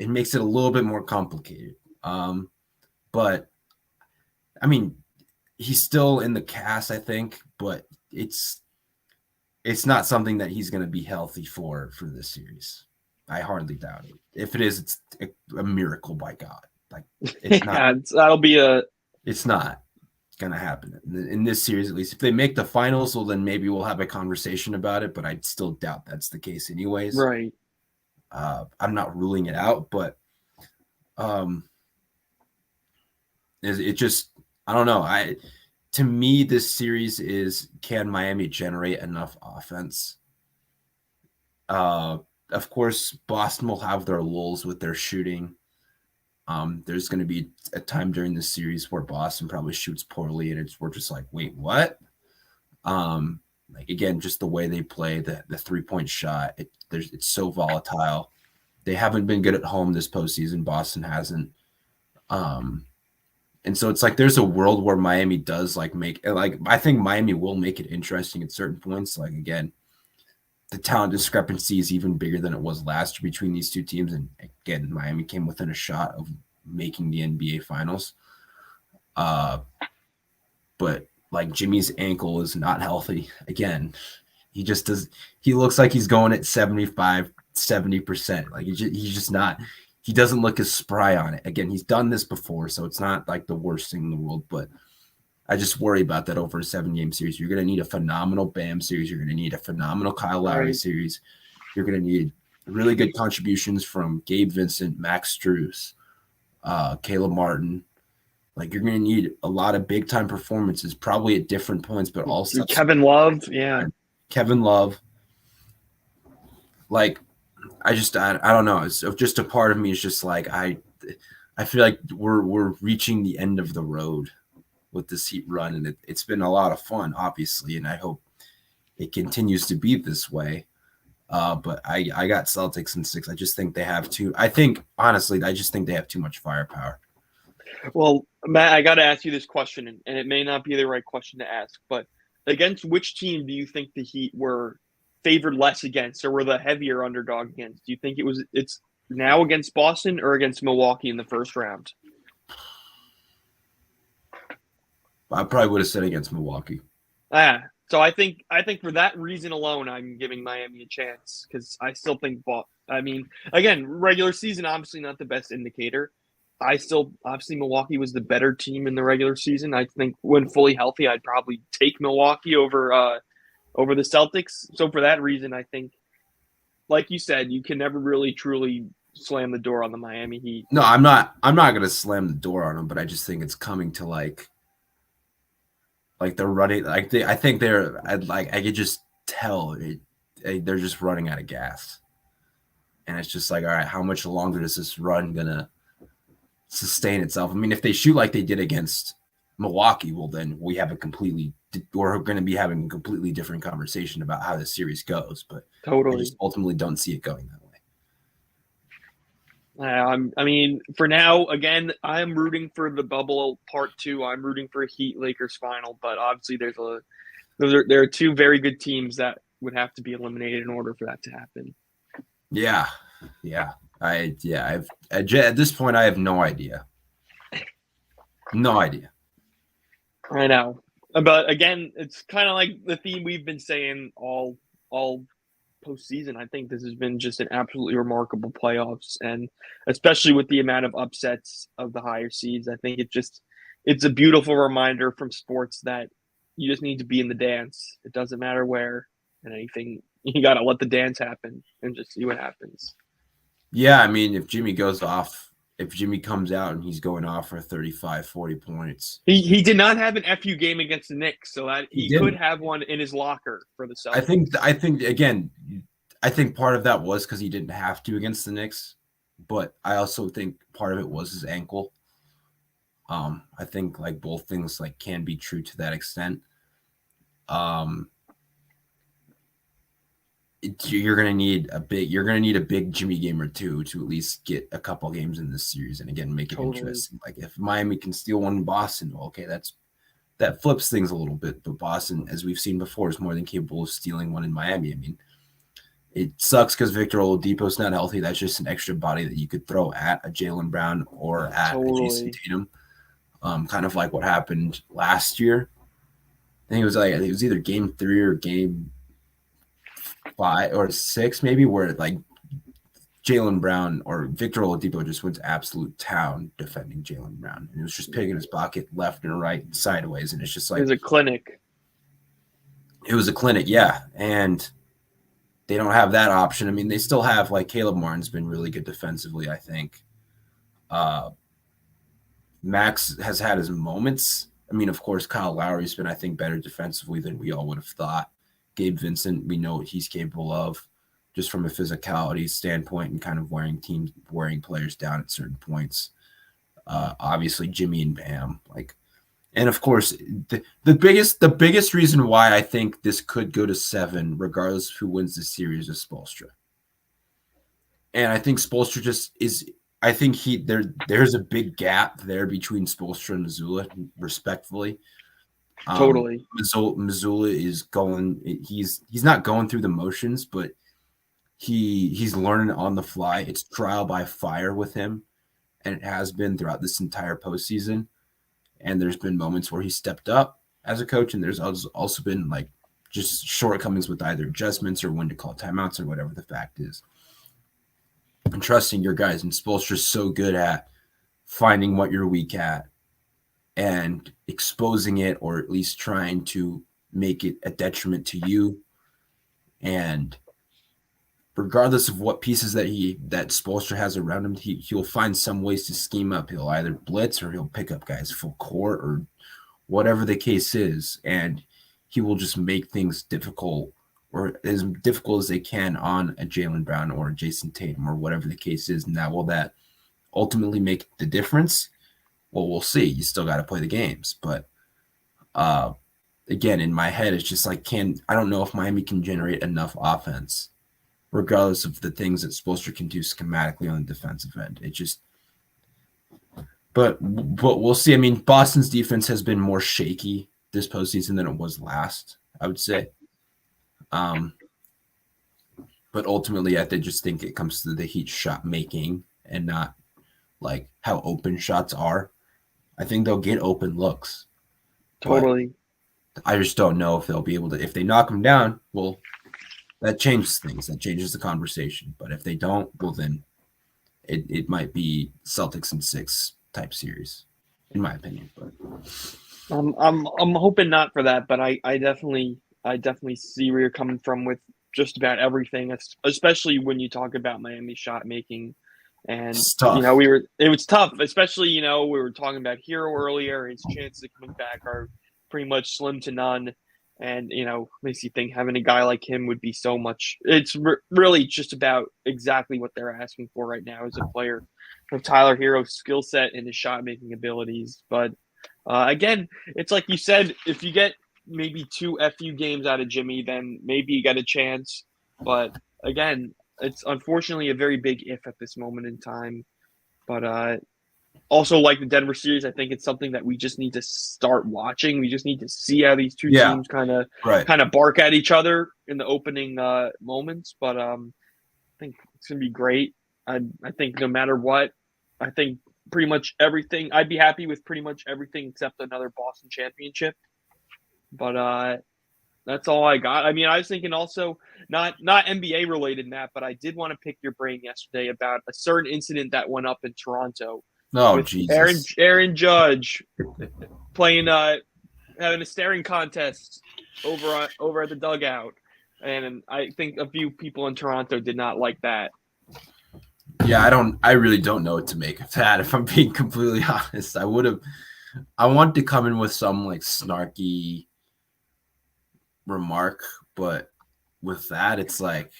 makes it a little bit more complicated. But I mean, he's still in the cast, I think, but it's not something that he's going to be healthy for this series. I hardly doubt it. If it is, it's a miracle by God. Like it's not. Yeah, that'll be a. It's not going to happen in this series, at least. If they make the finals, well, then maybe we'll have a conversation about it. But I still doubt that's the case, anyways. Right. I'm not ruling it out, but it just I don't know. To me, this series is, can Miami generate enough offense? Of course, Boston will have their lulls with their shooting. There's going to be a time during this series where Boston probably shoots poorly, and we're just like, wait, what? Like again, just the way they play the 3-point shot, it's so volatile. They haven't been good at home this postseason. Boston hasn't. And so it's like there's a world where Miami does I think Miami will make it interesting at certain points. Like again, the talent discrepancy is even bigger than it was last year between these two teams. And again, Miami came within a shot of making the NBA Finals. But like Jimmy's ankle is not healthy. Again, he looks like he's going at 75, 70%. Like he's just not. He doesn't look as spry on it. Again, he's done this before, so it's not like the worst thing in the world, but I just worry about that over a 7-game series. You're going to need a phenomenal Bam series. You're going to need a phenomenal Kyle Lowry series. You're going to need really good contributions from Gabe Vincent, Max Strus, Caleb Martin. Like you're going to need a lot of big-time performances, probably at different points, but also Kevin Love, yeah. Kevin Love. Like, I don't know. It's just a part of me is just like I feel like we're reaching the end of the road with this Heat run, and it's been a lot of fun, obviously, and I hope it continues to be this way. But I got Celtics in 6. I just think they have too. I think honestly, I just think they have too much firepower. Well, Matt, I got to ask you this question, and it may not be the right question to ask, but against which team do you think the Heat were favored less against, or were the heavier underdog against? Do you think it's now against Boston or against Milwaukee in the first round? I probably would have said against Milwaukee. So I think for that reason alone, I'm giving Miami a chance because I still think again, regular season obviously not the best indicator. Obviously Milwaukee was the better team in the regular season. I think when fully healthy, I'd probably take Milwaukee over the Celtics. So for that reason, I think, like you said, you can never really truly slam the door on the Miami Heat. No, I'm not going to slam the door on them, but I just think it's coming to like they're running. I think I could just tell they're just running out of gas, and it's just like, all right, how much longer does this run gonna sustain itself? I mean, if they shoot like they did against Milwaukee, well, then we're going to be having a completely different conversation about how the series goes. But totally, I just ultimately don't see it going that way. I mean, for now, again, I'm rooting for the bubble part 2. I'm rooting for a Heat Lakers final, but obviously there are two very good teams that would have to be eliminated in order for that to happen. Yeah. At this point, I have no idea. No idea. I know. But again, it's kind of like the theme we've been saying all postseason. I think this has been just an absolutely remarkable playoffs, and especially with the amount of upsets of the higher seeds, I think it's a beautiful reminder from sports that you just need to be in the dance. It doesn't matter where and anything. You got to let the dance happen and just see what happens. Yeah, I mean, if Jimmy goes off if Jimmy comes out and he's going off for 35, 40 points. He did not have an FU game against the Knicks, so that He he could didn't. have one in his locker for the I think Celtics. I think again, I think part of that was because he didn't have to against the Knicks, but I also think part of it was his ankle. I think like both things like can be true to that extent. Um, you're gonna need a big Jimmy game or two to at least get a couple games in this series, and again make it Totally. interesting. Like if Miami can steal one in Boston, well, okay, that flips things a little bit. But Boston, as we've seen before, is more than capable of stealing one in Miami. I mean, it sucks because Victor Oladipo's not healthy. That's just an extra body that you could throw at a Jaylen Brown or at a Jason Totally. Tatum. Kind of like what happened last year. I think it was either game 3 or game 5 or 6, maybe, where like Jaylen Brown or Victor Oladipo just went to absolute town defending Jaylen Brown, and it was just picking his pocket left and right, and sideways, and it's just It like was a clinic. it was a clinic, yeah. And they don't have that option. I mean, they still have like Caleb Martin's been really good defensively, I think. Uh, Max has had his moments. I mean, of course, Kyle Lowry's been, I think, better defensively than we all would have thought. Gabe Vincent, we know what he's capable of just from a physicality standpoint and kind of wearing players down at certain points. Obviously, Jimmy and Bam, like, and of course, the biggest reason why I think this could go to 7, regardless of who wins the series, is Spoelstra. And I think Spoelstra just is. I think there's a big gap there between Spoelstra and Missoula, respectfully. Totally. Missoula is going. He's not going through the motions, but he's learning on the fly. It's trial by fire with him, and it has been throughout this entire postseason. And there's been moments where he stepped up as a coach, and there's also been like just shortcomings with either adjustments or when to call timeouts or whatever the fact is. And trusting your guys, and Spoelstra's so good at finding what you're weak at and exposing it, or at least trying to make it a detriment to you. And regardless of what pieces that Spoelstra has around him, he'll find some ways to scheme up. He'll either blitz or he'll pick up guys full court or whatever the case is, and he will just make things difficult, or as difficult as they can, on a Jaylen Brown or a Jason Tatum or whatever the case is. Now, will that ultimately make the difference? Well, we'll see. You still got to play the games, but again, in my head, it's just like, I don't know if Miami can generate enough offense, regardless of the things that Spoelstra can do schematically on the defensive end. It just, but we'll see. I mean, Boston's defense has been more shaky this postseason than it was last, I would say. But ultimately, I just think it comes to the Heat shot making and not like how open shots are. I think they'll get open looks. Totally. I just don't know if they'll be able to. If they knock them down, well, that changes things. That changes the conversation. But if they don't, well, then it might be Celtics in 6 type series, in my opinion. But I'm hoping not for that, but I definitely see where you're coming from with just about everything, especially when you talk about Miami shot making. And it's tough. It was tough, especially we were talking about Hero earlier. His chances of coming back are pretty much slim to none, and makes you think having a guy like him would be so much. It's really just about exactly what they're asking for right now as a player of Tyler Hero's skill set and his shot making abilities. But again, it's like you said, if you get maybe 2 FU games out of Jimmy, then maybe you got a chance. But again, it's unfortunately a very big if at this moment in time. But also, like the Denver series, I think it's something that we just need to start watching. We just need to see how these two teams kind of bark at each other in the opening moments. But I think it's going to be great. I think no matter what, I think pretty much everything, I'd be happy with pretty much everything except another Boston championship. But that's all I got. I mean, I was thinking also not NBA related, Matt, but I did want to pick your brain yesterday about a certain incident that went up in Toronto. Oh, Jesus. Aaron Judge playing having a staring contest over at the dugout, and I think a few people in Toronto did not like that. Yeah, I really don't know what to make of that. If I'm being completely honest, I want to come in with some like snarky remark, but with that, it's like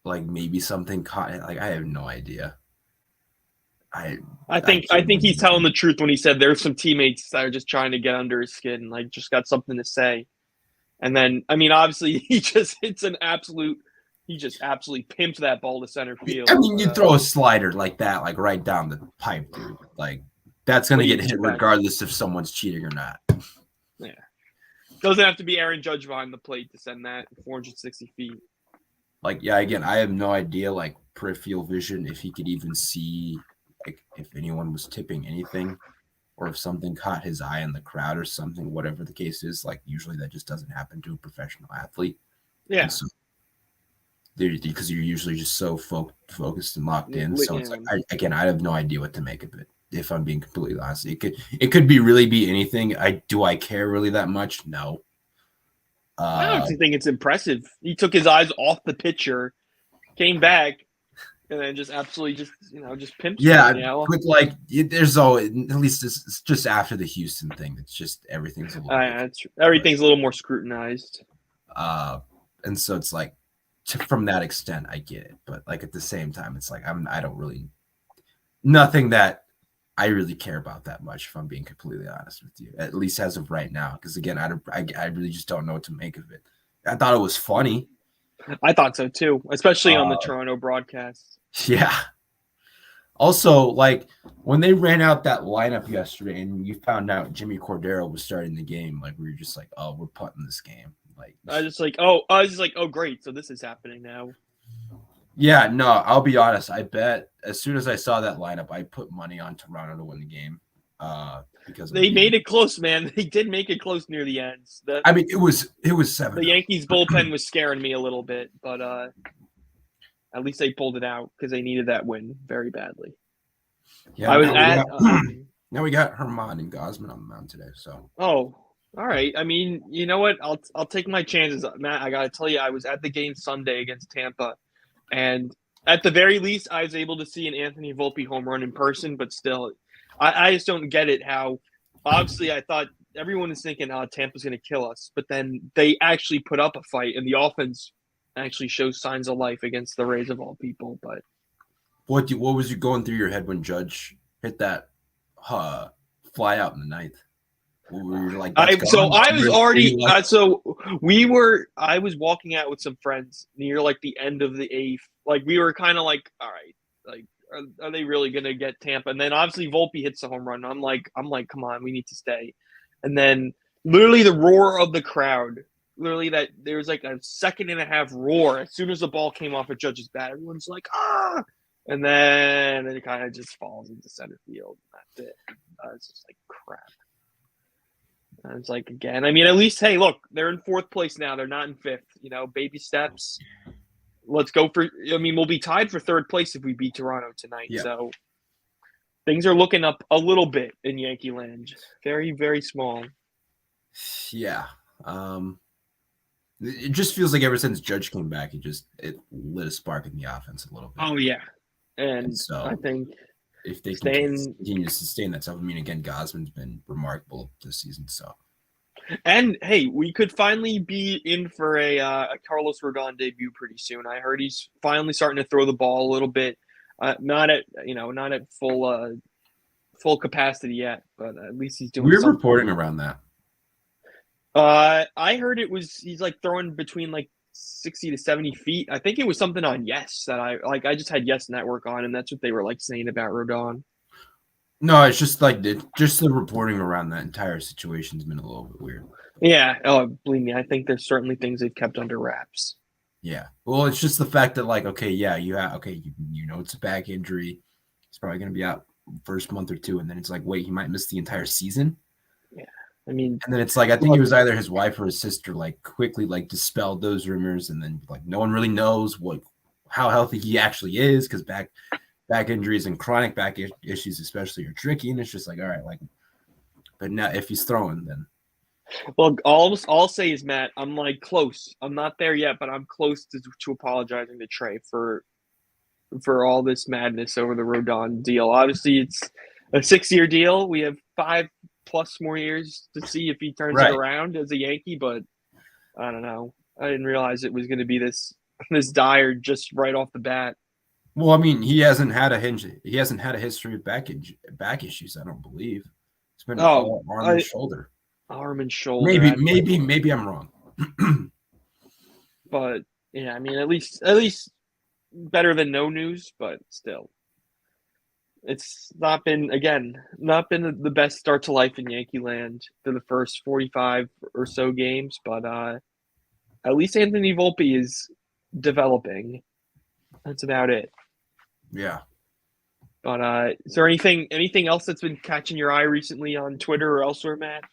maybe something caught. Like I have no idea. I I I think genuinely he's don't telling know. the truth when he said there's some teammates that are just trying to get under his skin, like just got something to say. And then, I mean, obviously, he just hits an absolute. He just absolutely pimps that ball to center I field. mean, you throw a slider like that, like right down the pipe, dude. Like that's What gonna do you get hit expect? regardless if someone's cheating or not. Yeah, doesn't have to be Aaron Judge behind the plate to send that 460 feet. Like, yeah, again, I have no idea, like peripheral vision, if he could even see, like if anyone was tipping anything, or if something caught his eye in the crowd or something, whatever the case is. Like usually that just doesn't happen to a professional athlete, and Yeah, so because you're usually just so focused and locked in. So it's like I have no idea what to make of it. If I'm being completely honest, it could be really be anything. I care really that much? No. I Uh, honestly think it's impressive. He took his eyes off the pitcher, came back, and then just absolutely just pimps one. yeah, You know, but like there's always at least it's just after the Houston thing. It's just everything's a little different. But everything's a little more scrutinized. uh, and so it's like from that extent, I get it. But like at the same time, it's like I don't really nothing that I really care about that much, if I'm being completely honest with you, at least as of right now. Because again, I really just don't know what to make of it. I thought it was funny. I thought so too, especially on the Uh, Toronto broadcast. yeah. Also, like when they ran out that lineup yesterday, and you found out Jimmy Cordero was starting the game, like we were just like, oh, we're punting this game. Like, I was just like, oh, great, so this is happening now. yeah, no, I'll be honest. I bet as soon as I saw that lineup, I put money on Toronto to win the game. Because I'm They made being. it close, man. They did make it close near the end. I mean, it was 7. The Yankees bullpen was scaring me a little bit, but at least they pulled it out because they needed that win very badly. Yeah, I was now we at got now we got Herman and Gosman on the mound today. So oh, all right. I mean, you know what? I'll take my chances, Matt. I gotta tell you, I was at the game Sunday against Tampa, and at the very least, I was able to see an Anthony Volpe home run in person. But still, I just don't get it. How obviously I thought everyone is thinking, "Oh, Tampa's gonna kill us," but then they actually put up a fight, and the offense actually shows signs of life against the Rays of all people. But what was you going through your head when Judge hit that fly out in the ninth? We were like, that's gone. I was Were already you like, I was walking out with some friends near like the end of the eighth. Like we were kind of like, all right, like are they really gonna get Tampa? And then obviously Volpe hits the home run. I'm like, come on, we need to stay. And then literally the roar of the crowd, literally that there was like a second and a half roar as soon as the ball came off a Judge's bat. Everyone's like, ah, and then it kind of just falls into center field. That's it. It's just like crap. It's like again. I mean, at least hey, look, they're in fourth place now. They're not in fifth. You know, baby steps. Let's go for. I mean, we'll be tied for third place if we beat Toronto tonight. yeah, So things are looking up a little bit in Yankee land. Very, very small. yeah. It just feels like ever since Judge came back, it lit a spark in the offense a little bit. Oh yeah, And and I so think if they can staying continue to sustain that stuff, I mean, again, Gosman's been remarkable this season. So and hey, we could finally be in for a Carlos Rodon debut pretty soon. I heard he's finally starting to throw the ball a little bit. Not at not at full capacity yet, but at least he's doing we're something. reporting around that. I heard he's like throwing between like 60 to 70 feet. I think it was something on Yes that I just had Yes Network on, and that's what they were like saying about Rodon. No, it's just like just the reporting around that entire situation's been a little bit weird. Yeah, oh, believe me, I think there's certainly things they've kept under wraps. Yeah. Well, it's just the fact that like, okay, yeah, you know it's a back injury. He's probably gonna be out first month or two, and then it's like, wait, he might miss the entire season. Yeah, I mean, And then it's like I think it was either his wife or his sister like quickly like dispelled those rumors, and then like no one really knows how healthy he actually is because back injuries and chronic back issues especially are tricky, and it's just like all right, like, but now if he's throwing, then well, all I'll say is Matt, I'm like close. I'm not there yet, but I'm close to apologizing to Trey for for all this madness over the Rodon deal. Obviously, it's a 6-year deal. We have 5+ more years to see if he turns it Right. around as a Yankee, but I don't know. I didn't realize it was going to be this dire just right off the bat. Well, I mean, he hasn't had a history of back issues. I don't believe it's been Oh, all arm and shoulder. arm and shoulder. Maybe I'm wrong. But yeah, I mean, at least better than no news, but still, it's not been the best start to life in Yankee land for the first 45 or so games. But at least Anthony Volpe is developing. That's about it. Yeah. But is there anything else that's been catching your eye recently on Twitter or elsewhere, Matt?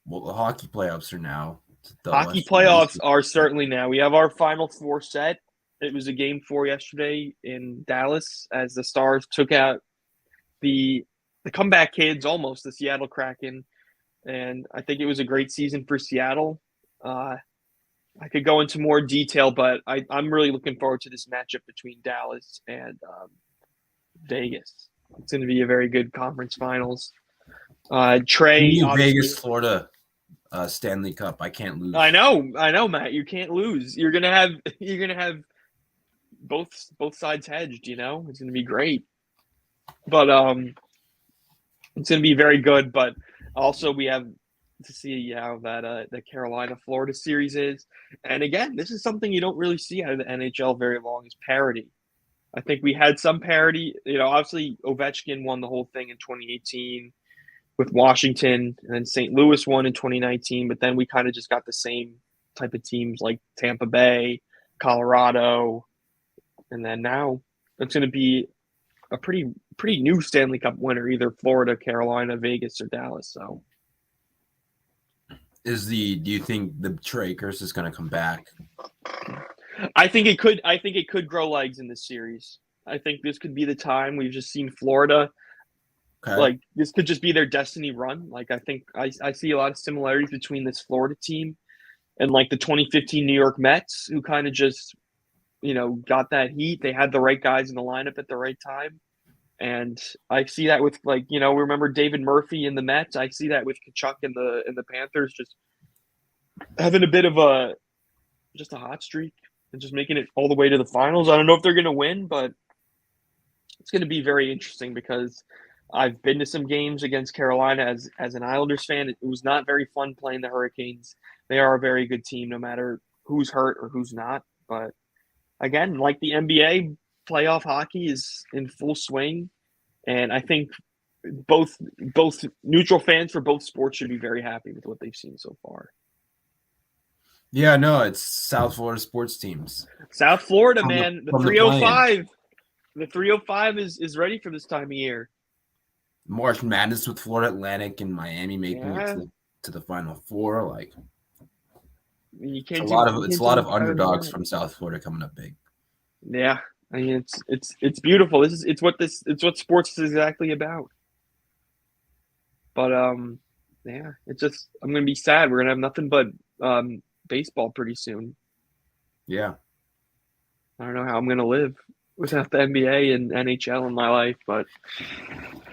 Well, the hockey playoffs are now. Hockey playoffs are certainly now. We have our Final Four set. It was a Game 4 yesterday in Dallas as the Stars took out the comeback kids, almost the Seattle Kraken, and I think it was a great season for Seattle. I could go into more detail, but I'm really looking forward to this matchup between Dallas and Vegas. It's going to be a very good conference finals. Trey, Vegas, Florida, Stanley Cup. I can't lose. I know, Matt. You can't lose. You're gonna have both sides hedged. You know, it's gonna be great. But it's gonna be very good. But also, we have to see how that the Carolina Florida series is. And again, this is something you don't really see out of the NHL very long is parity. I think we had some parity. You know, obviously Ovechkin won the whole thing in 2018 with Washington, and then St. Louis won in 2019. But then we kind of just got the same type of teams like Tampa Bay, Colorado, and then now it's going to be a pretty new Stanley Cup winner, either Florida, Carolina, Vegas, or Dallas. So, do you think the Trey curse is going to come back? I think it could. I think it could grow legs in this series. I think this could be the time. We've just seen Florida. Okay. Like this could just be their destiny run. Like I think I see a lot of similarities between this Florida team and like the 2015 New York Mets, who kind of just got that heat. They had the right guys in the lineup at the right time, and I see that with remember David Murphy in the Mets. I see that with Kachuk in the Panthers, just having a bit of a hot streak and just making it all the way to the finals. I don't know if they're going to win, but it's going to be very interesting because I've been to some games against Carolina as an Islanders fan. It was not very fun playing the Hurricanes. They are a very good team, no matter who's hurt or who's not. But again, like the NBA, playoff hockey is in full swing, and I think both neutral fans for both sports should be very happy with what they've seen so far. Yeah, no, it's South Florida sports teams. South Florida, man, the 305. The 305 is ready for this time of year. March Madness with Florida Atlantic and Miami making it to the Final Four. Like, it's a lot of underdogs from South Florida coming up big. Yeah, I mean it's beautiful. It's what sports is exactly about. But yeah, it's just I'm gonna be sad. We're gonna have nothing but baseball pretty soon. Yeah, I don't know how I'm gonna live without the NBA and NHL in my life, but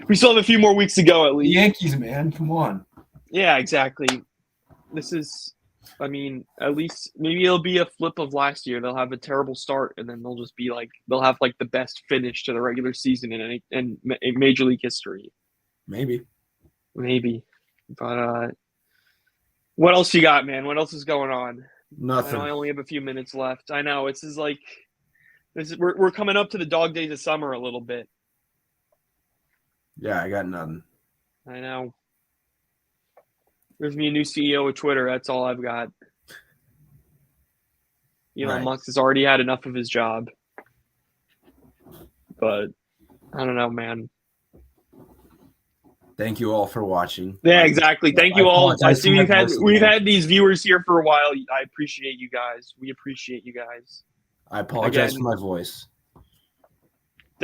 we still have a few more weeks to go at least. The Yankees, man, come on. Yeah, exactly. This is, I mean, at least maybe it'll be a flip of last year. They'll have a terrible start, and then they'll just be like they'll have like the best finish to the regular season in Major League history. Maybe. But what else you got, man? What else is going on? Nothing. I only have a few minutes left. I know we're coming up to the dog days of summer a little bit. Yeah, I got nothing. I know. There's me a new CEO of Twitter. That's all I've got. Elon Musk has already had enough of his job. But I don't know, man. Thank you all for watching. Yeah, exactly. Thank you all. I see we've had these viewers here for a while. I appreciate you guys. We appreciate you guys. I apologize for my voice.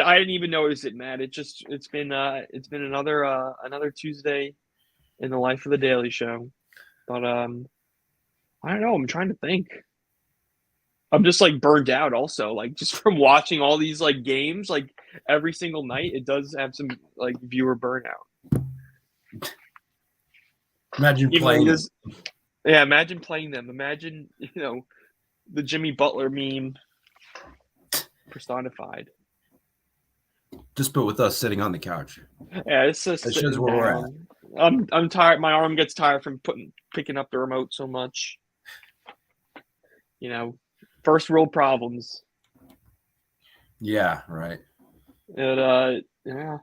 I didn't even notice it, Matt. It's been another Tuesday in the life of the Daily Show. But I don't know. I'm trying to think. I'm just like burned out also, like just from watching all these like games like every single night. It does have some like viewer burnout. Imagine Even though he playing it. does, yeah. Imagine playing them. Imagine the Jimmy Butler meme personified. Just put with us sitting on the couch. Yeah, it's just That shows sitting where we're at. down. I'm tired. My arm gets tired from picking up the remote so much. First world problems. Yeah, right. And yeah,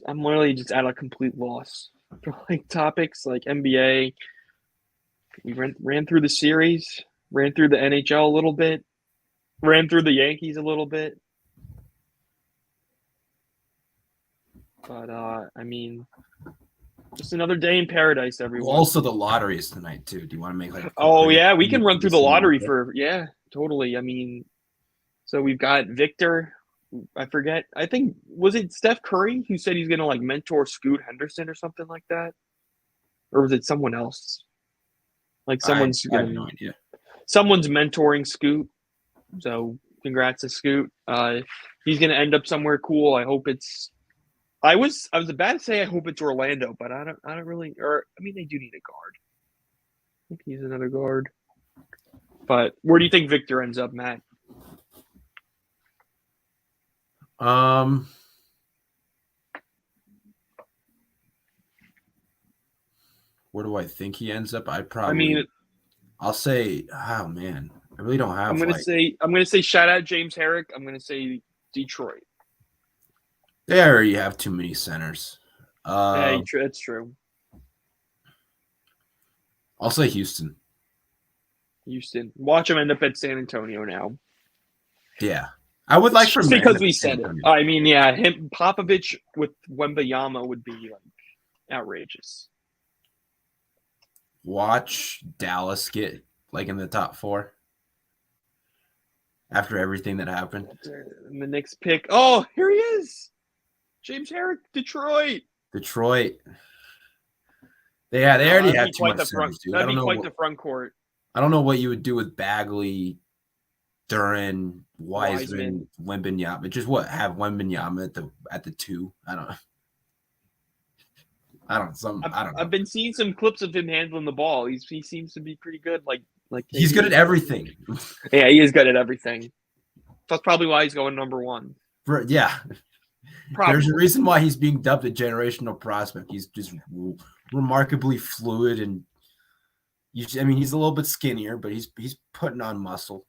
I'm literally just at a complete loss for like topics like NBA. We ran through the series, ran through the NHL a little bit, ran through the Yankees a little bit. But I mean, just another day in paradise, everyone. Also, the lottery is tonight too. Do you want to make like a quick Oh prediction yeah, we can run for through the the same lottery market? for totally. I mean, so we've got Victor. I forget. I think was it Steph Curry who said he's gonna like mentor Scoot Henderson or something like that, or was it someone else? Like I have no idea. someone's mentoring Scoot. So congrats to Scoot. He's gonna end up somewhere cool. I hope it's. I was about to say I hope it's Orlando, but I don't really. Or I mean, they do need a guard. I think he's another guard. But where do you think Victor ends up, Matt? Where do I think he ends up? I mean, I'll say, oh man, I really don't have I'm gonna say shout out James Herrick. I'm gonna say Detroit. there you have too many centers. Yeah, that's true. I'll say Houston. Houston. Watch him end up at San Antonio now. Yeah. I would like for Just him to because end up we at San said it. Antonio. I mean, yeah, him Popovich with Wembayama would be like outrageous. Watch Dallas get like in the top 4 after everything that happened. And the next pick. Oh, here he is. James Herrick, Detroit. Detroit. They already That'd have be too quite much the front. centers, dude. That'd be quite the front court. I don't know what you would do with Bagley, Duran, Wiseman, Wembanyama. Just what have Wembanyama at the 2. I don't know. I've been seeing some clips of him handling the ball. He seems to be pretty good. Like he's good at everything. Yeah, he is good at everything. That's probably why he's going number 1. Yeah. Probably. There's a reason why he's being dubbed a generational prospect. He's just remarkably fluid, and he's a little bit skinnier, but he's putting on muscle.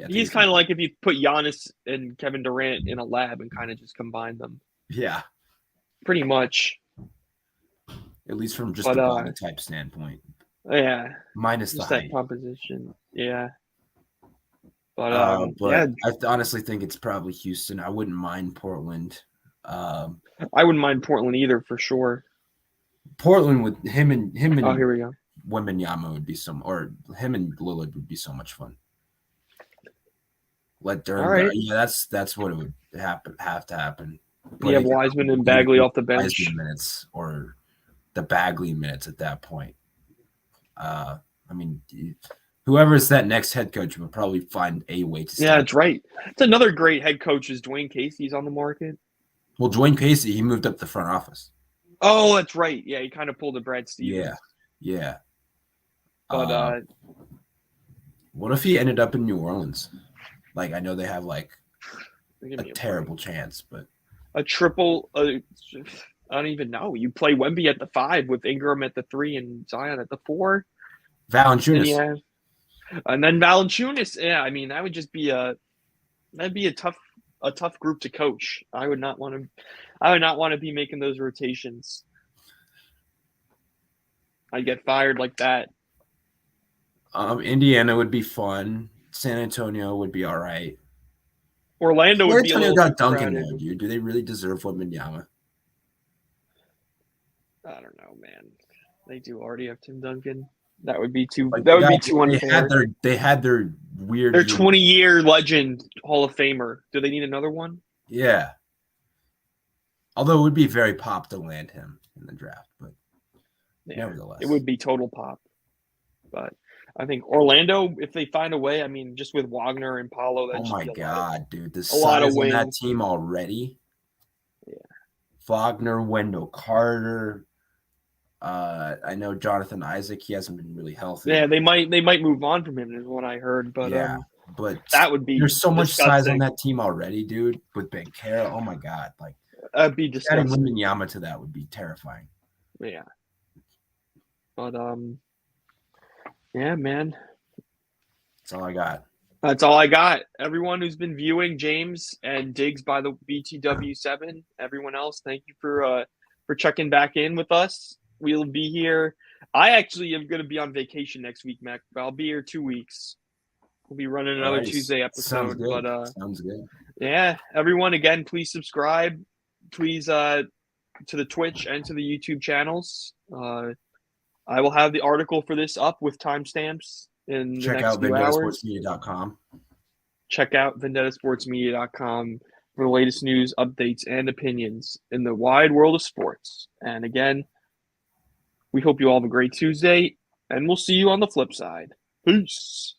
He's kind of like if you put Giannis and Kevin Durant in a lab and kind of just combine them. Yeah, pretty much. At least from just the body type standpoint. Yeah, minus just the that height. composition. Yeah. But I honestly think it's probably Houston. I wouldn't mind Portland. I wouldn't mind Portland either, for sure. Portland with him and oh, here we go. Wembanyama would be or him and Lillard would be so much fun. Let Durham go. Yeah, that's what it would have to happen. You have Wiseman and Bagley off the bench. Wiseman minutes or the Bagley minutes at that point. Whoever's that next head coach will probably find a way to. Yeah, that's right. It's another great head coach is Dwayne Casey's on the market. Well, Dwayne Casey, he moved up the front office. Oh, that's right. Yeah, he kind of pulled a Brad Stevens. Yeah. But what if he ended up in New Orleans? Like, I know they have like a terrible chance, but a triple. I don't even know. You play Wemby at the 5 with Ingram at the 3 and Zion at the 4. Valanciunas. And then Valanciunas. Yeah, I mean that would just be a tough group to coach. I would not want to be making those rotations. I'd get fired like that. Indiana would be fun. San Antonio would be all right. Orlando would be a little got Duncan though, dude. Do they really deserve Wembanyama? I don't know, man. They do already have Tim Duncan. That would be too. That would be too unfair. They had their weird. Their 20-year legend Hall of Famer. Do they need another one? Yeah. Although it would be very pop to land him in the draft, but nevertheless, it would be total pop. But I think Orlando, if they find a way, I mean, just with Wagner and Paulo, that Oh should my be God, dude. The a lot of size on that wins. team already. Yeah. Wagner, Wendell Carter. I know Jonathan Isaac. He hasn't been really healthy. Yeah, they might move on from him, is what I heard. But Yeah, but that would be there's so much size on disgusting. that team already, dude. With Benkera, oh my God, like That'd be adding disgusting. Wembanyama to that would be terrifying. Yeah. But yeah, man. That's all I got. That's all I got. Everyone who's been viewing, James and Diggs by the BTW7, everyone else, thank you for checking back in with us. We'll be here. I actually am going to be on vacation next week, Mac. But I'll be here 2 weeks. We'll be running All another right, Tuesday sounds episode. good. But Sounds good. yeah, everyone, again, please subscribe. Please to the Twitch and to the YouTube channels. I will have the article for this up with timestamps in the Check next out few hours. vendettasportsmedia.com. Check out vendettasportsmedia.com for the latest news, updates, and opinions in the wide world of sports. And again, we hope you all have a great Tuesday, and we'll see you on the flip side. Peace.